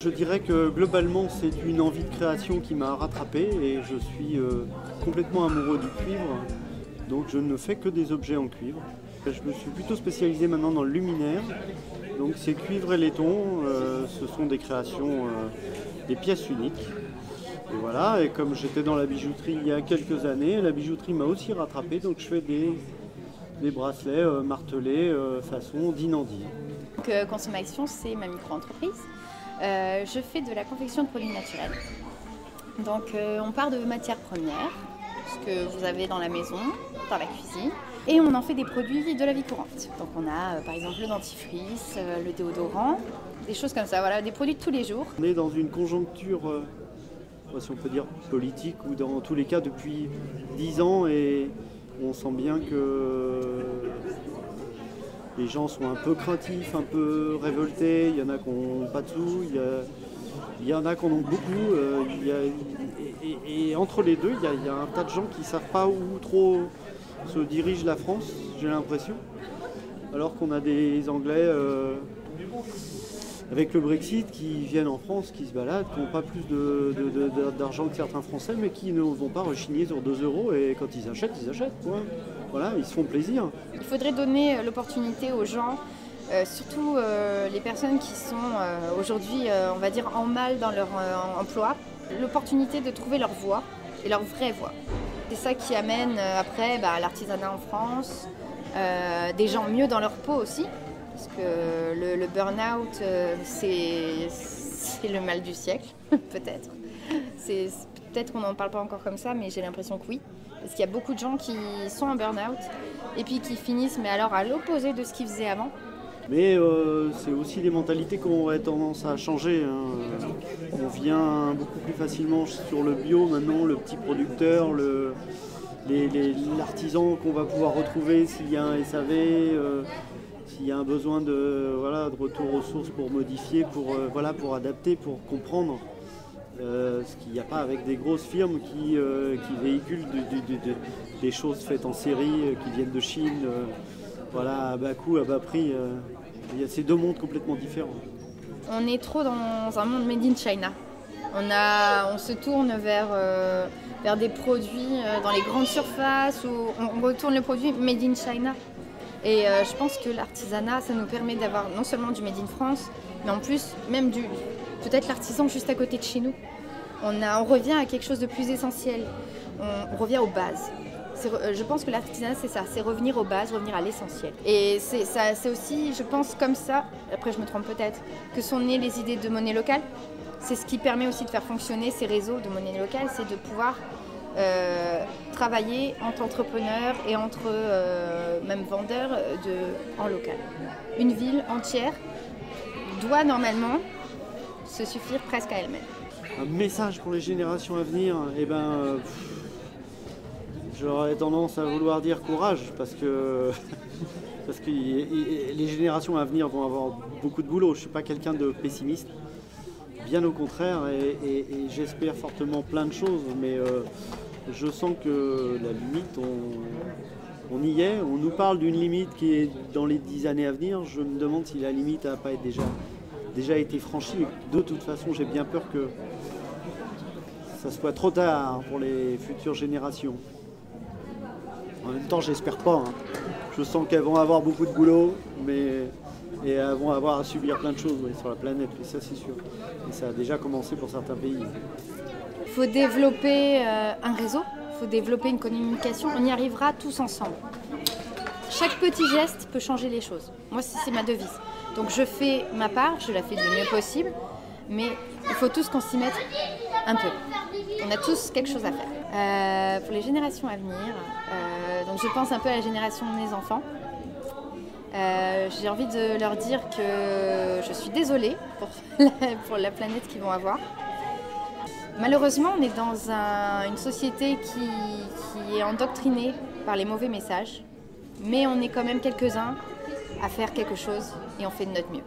Je dirais que globalement c'est une envie de création qui m'a rattrapé et je suis complètement amoureux du cuivre, donc je ne fais que des objets en cuivre. Je me suis plutôt spécialisé maintenant dans le luminaire, donc c'est cuivre et laiton, ce sont des créations, des pièces uniques. Et voilà, et comme j'étais dans la bijouterie il y a quelques années, la bijouterie m'a aussi rattrapé, donc je fais des bracelets martelés façon Dinandi. Consommation, c'est ma micro-entreprise. Je fais de la confection de produits naturels. Donc on part de matières premières, ce que vous avez dans la maison, dans la cuisine, et on en fait des produits de la vie courante. Donc on a par exemple le dentifrice, le déodorant, des choses comme ça, voilà, des produits de tous les jours. On est dans une conjoncture, si on peut dire politique, ou dans tous les cas depuis 10 ans, et on sent bien que les gens sont un peu craintifs, un peu révoltés, il y en a qui n'ont pas de sous, il y en a qui en ont beaucoup, et entre les deux, il y a un tas de gens qui ne savent pas où trop se dirige la France, j'ai l'impression, alors qu'on a des Anglais avec le Brexit qui viennent en France, qui se baladent, qui n'ont pas plus d'argent que certains Français, mais qui ne vont pas rechigner sur 2 € et quand ils achètent, quoi. Voilà, ils se font plaisir. Il faudrait donner l'opportunité aux gens, surtout les personnes qui sont aujourd'hui, on va dire, en mal dans leur emploi, l'opportunité de trouver leur voie et leur vraie voie. C'est ça qui amène après l'artisanat en France, des gens mieux dans leur peau aussi. Parce que le burn-out, c'est le mal du siècle, peut-être. Peut-être qu'on n'en parle pas encore comme ça, mais j'ai l'impression que oui. Parce qu'il y a beaucoup de gens qui sont en burn-out et puis qui finissent, mais alors à l'opposé de ce qu'ils faisaient avant. Mais c'est aussi les mentalités qui ont tendance à changer. Hein. On vient beaucoup plus facilement sur le bio maintenant, le petit producteur, l'artisan qu'on va pouvoir retrouver s'il y a un SAV. S'il y a un besoin de retour aux sources pour modifier, pour adapter, pour comprendre, ce qu'il n'y a pas avec des grosses firmes qui véhiculent des choses faites en série, qui viennent de Chine, à bas coût, à bas prix. Il y a ces deux mondes complètement différents. On est trop dans un monde made in China. On se tourne vers des produits dans les grandes surfaces où on retourne le produit made in China. Et je pense que l'artisanat, ça nous permet d'avoir non seulement du Made in France, mais en plus, même peut-être l'artisan juste à côté de chez nous. On revient à quelque chose de plus essentiel. On revient aux bases. Je pense que l'artisanat, c'est ça, c'est revenir aux bases, revenir à l'essentiel. Et c'est aussi, je pense, comme ça, après je me trompe peut-être, que sont nées les idées de monnaie locale. C'est ce qui permet aussi de faire fonctionner ces réseaux de monnaie locale, c'est de pouvoir travailler entre entrepreneurs et entre même vendeurs en local. Une ville entière doit normalement se suffire presque à elle-même. Un message pour les générations à venir, j'aurais tendance à vouloir dire courage parce que les générations à venir vont avoir beaucoup de boulot. Je ne suis pas quelqu'un de pessimiste, bien au contraire, et j'espère fortement plein de choses, mais je sens que la limite, on y est. On nous parle d'une limite qui est dans les 10 années à venir. Je me demande si la limite n'a pas déjà été franchie. De toute façon, j'ai bien peur que ça soit trop tard pour les futures générations. En même temps, j'espère pas. Hein. Je sens qu'elles vont avoir beaucoup de boulot, et elles vont avoir à subir plein de choses sur la planète, et ça c'est sûr. Et ça a déjà commencé pour certains pays. Il faut développer un réseau, il faut développer une communication, on y arrivera tous ensemble. Chaque petit geste peut changer les choses. Moi, c'est ma devise. Donc je fais ma part, je la fais du mieux possible, mais il faut tous qu'on s'y mette un peu. On a tous quelque chose à faire. Pour les générations à venir, donc je pense un peu à la génération de mes enfants. J'ai envie de leur dire que je suis désolée pour la planète qu'ils vont avoir. Malheureusement, on est dans une société qui est endoctrinée par les mauvais messages, mais on est quand même quelques-uns à faire quelque chose et on fait de notre mieux.